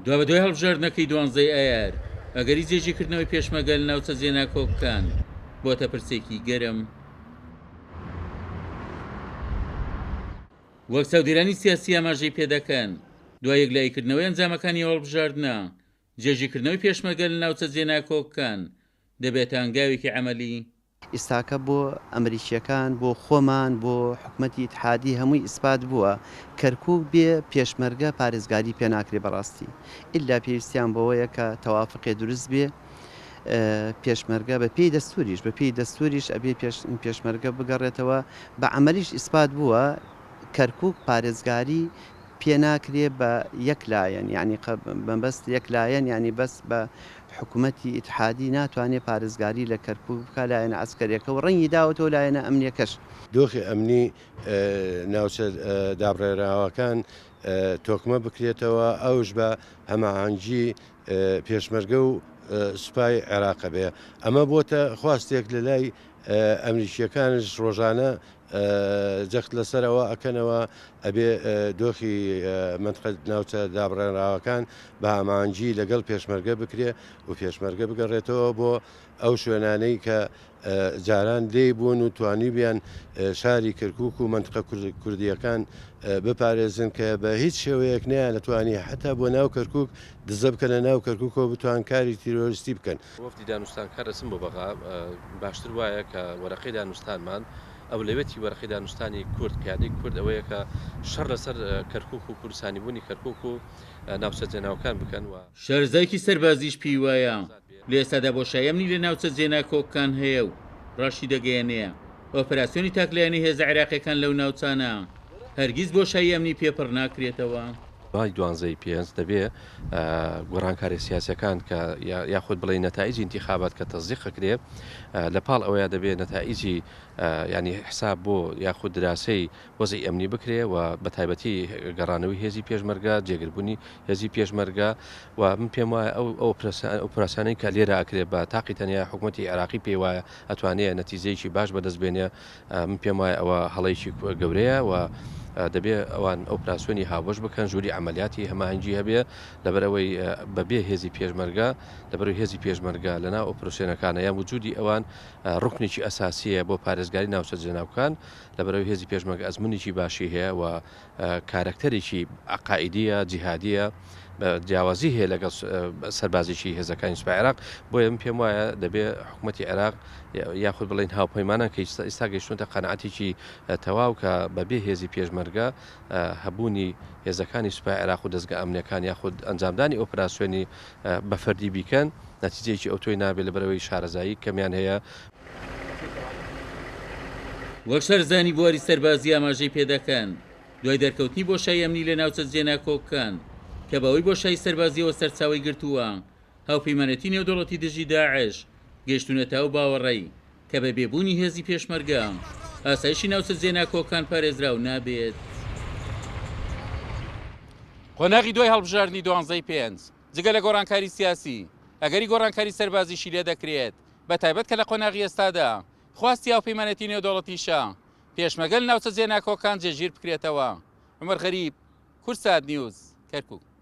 دوا بە دوای هەڵبژاردنەکەی 12 ئایار ئەگەری جێژیکردنەوەی پێشمەگەل ناوچە جێنا کۆکەکان بۆتە پرسێکی گەرم. وەک چاودێرانی سیاسی ئاماژەی پێدەکەن دوای یەکلایکردنەوەی ئەنجامەکانی هەڵبژاردنە جێژیکردنەوەی پێشمەگەل ناوچە جێنا کۆکەکان دەبێتە هەنگاوێکی عەمەلی. ئێستاکە بۆ ئەمریکیەکان بۆ خۆمان بۆ حکوومەتی ئیتحادی هەمووی ئیسپات بووە کەرکووک بێ پێشمەرگە پارێزگاری پێ ناکرێ بەڕاستی ئللا پێویستیان بەوەیە کە تەوافقێ دروست بێ پێشمەرگە بە پێی دەستوریش بە پێی دەستوریش ئەبێ پێشمەرگە بگەڕێتەوە بە عەمەلیش ئیسپات بووە کەرکووک پارێزگاری پێ ناکرێ بە یەک لایەن یعنی بەبەست یەک لایەن ینی بەس بە حکوومەتی ئیتحادی ناتوانێت پارێزگاری لە کەرکووک بکە لایەنە ئەسکەریەکە و ڕەنگی داوەتەوە لایەنە ئەمنیەکەش. دۆخی ئەمنی ناوچە دابڕێراوەکان تۆکمە بکرێتەوە ئەوش بە هەماهەنگی پێشمەرگە و سوپای عێراقە بێ. ئەمە بۆتە خواستێک لە لای ئەمریکیەکانش ڕۆژانە جەخت لەسەرەوە ئەکەنەوە ئەبێ دۆخی منطقە ناوچە دابڕێنراوەکان بە هەماهەنگی لەگەڵ پێشمەرگە بکرێ و پێشمەرگە بگەڕێتەوە بۆ ئەو شوێنانەی کە جاران لێی بوون و توانی بیان شاری کەرکووک و منطقە کوردیەکان بپارێزن کە بە هیچ شێوەیەک نیان نەتوانی حتا بۆ ناو کەرکووک دزە بکەنە ناو کەرکووکەوە بتوان کاری تیرۆریستی بکەن. وەفدی دانوستان کارەسم بۆ بەغا باشتر وایە کە وەرەقەی دانوستانمان ئەو لەوێتی وەرەقەی دانوستانی کورد پیادەی کورد ئەوەیە کە شەڕ لەسەر کەرکووک و کوردستانی بوونی کەرکووک و ناوچە جێناوەکان بکەن و شارزایکی سەربازیش پێی وایە لە ئێستادا بۆشایەمنی لە ناوچە جێنا کۆکەکان هەیە و ڕاشی دەگەیەنەیە ئۆپەراسیۆنی تاکلایانی هێزە عێراقیەکان لەو ناوچانە هەرگیز بۆشایی ئەمنی پێپڕ ناکرێتەوە. دوای 12 پێنج دەبێ گۆڕانکاری سیاسەکان کە یاخود بڵێ نەتائیجی انتخابات کە تەزدیقەکرێ لە پاڵ ئەوەیە دەبێ نەتائیجی ینی حساب بۆ یاخود دراسی وەزی ئەمنی بکرێ و بە تایبەتی گەڕانەوەی هێزی پێشمەرگە جێگربوونی هێزی پێشمەرگە و من پێم وایە ئەو ئۆپراسیانەی کە لێرە ئەکرێ بە تاقی تەنیا حکوومەتی عێراقی پێی وایە ئەتوانێت نەتیجەیەکی باش بەدەستبێنێ. من پێم وایە ئەوە هەڵەیەکی گەورەیە و دەبێ ئەوان ئۆپراسیۆنی هاوبەش بکەن ژووری عملیاتی هەماهەنگی هەبێ لەبەرەوەی بەبێ هێزی پێشمەرگە لەبەرەوەی هێزی پێشمەرگە لەناو ئۆپراسیۆنەکانە یان وجودی ئەوان ڕوکنێکی ئەساسیە بۆ پارێزگاری ناوچە جێناوەکان لەبەرەوەی هێزی پێشمەرگە ئەزمونێکی باشی هەیە و کارکتەرێکی عقائیدیە جیهادیە جیاوازی هەیە لەگەڵ سەربازیی هێزەکانی سوپای عێراق. بۆیە من پێم وایە دەبێ حکوومەتی عێراق یاخود بڵین هاوپەیمانان کە ئێستا گەیشتونتە قەنەعەتێکی تەواو کە بەبێ هێزی پێشمەرگە هەبوونی هێزەکانی سوپای عێراق و دەستگا ئەمنیەکان یاخود ئەنجامدانی ئۆپراسیۆنی بەفەردی بیکەن نەتیجەیەکی ئەوتۆی نابێت لەبەرەوەی شارەزایی کەمیان هەیە. وەک شەرزانی بواری سەربازی ئاماژەی پێدەکەن دوای دەرکەوتنی بۆشایی ئەمنی لە ناوچە جێنا کۆکەکان کە بەوەی بۆشایی سەربازیەوە سەرچاوی گرتووە هاوپەیمانەتی نێودەوڵەتی دژی داعش گەیشتونەتە ئەو باوەڕێی کە بە بێبوونی هێزی پێشمەرگە ئاسایشی ناوچە جێنا کۆکەکان پارێزراو نابێت. قۆناغی دوای هەڵبژاردننی 12 پێنج جگە لە گۆڕانکاری سیاسی ئەگەری گۆڕانکاری سەربازیشی لێ دەکرێت بە تایبەت کە لە قۆناغی ئێستادا خواستی هاوپەیمانەتی نێودەوڵەتیشە پێشمەگەل ناوچە جێنا کۆکەکان جێگیر بکرێتەوە. عومەر غەریب، کورسات نیوز، کەرکووک.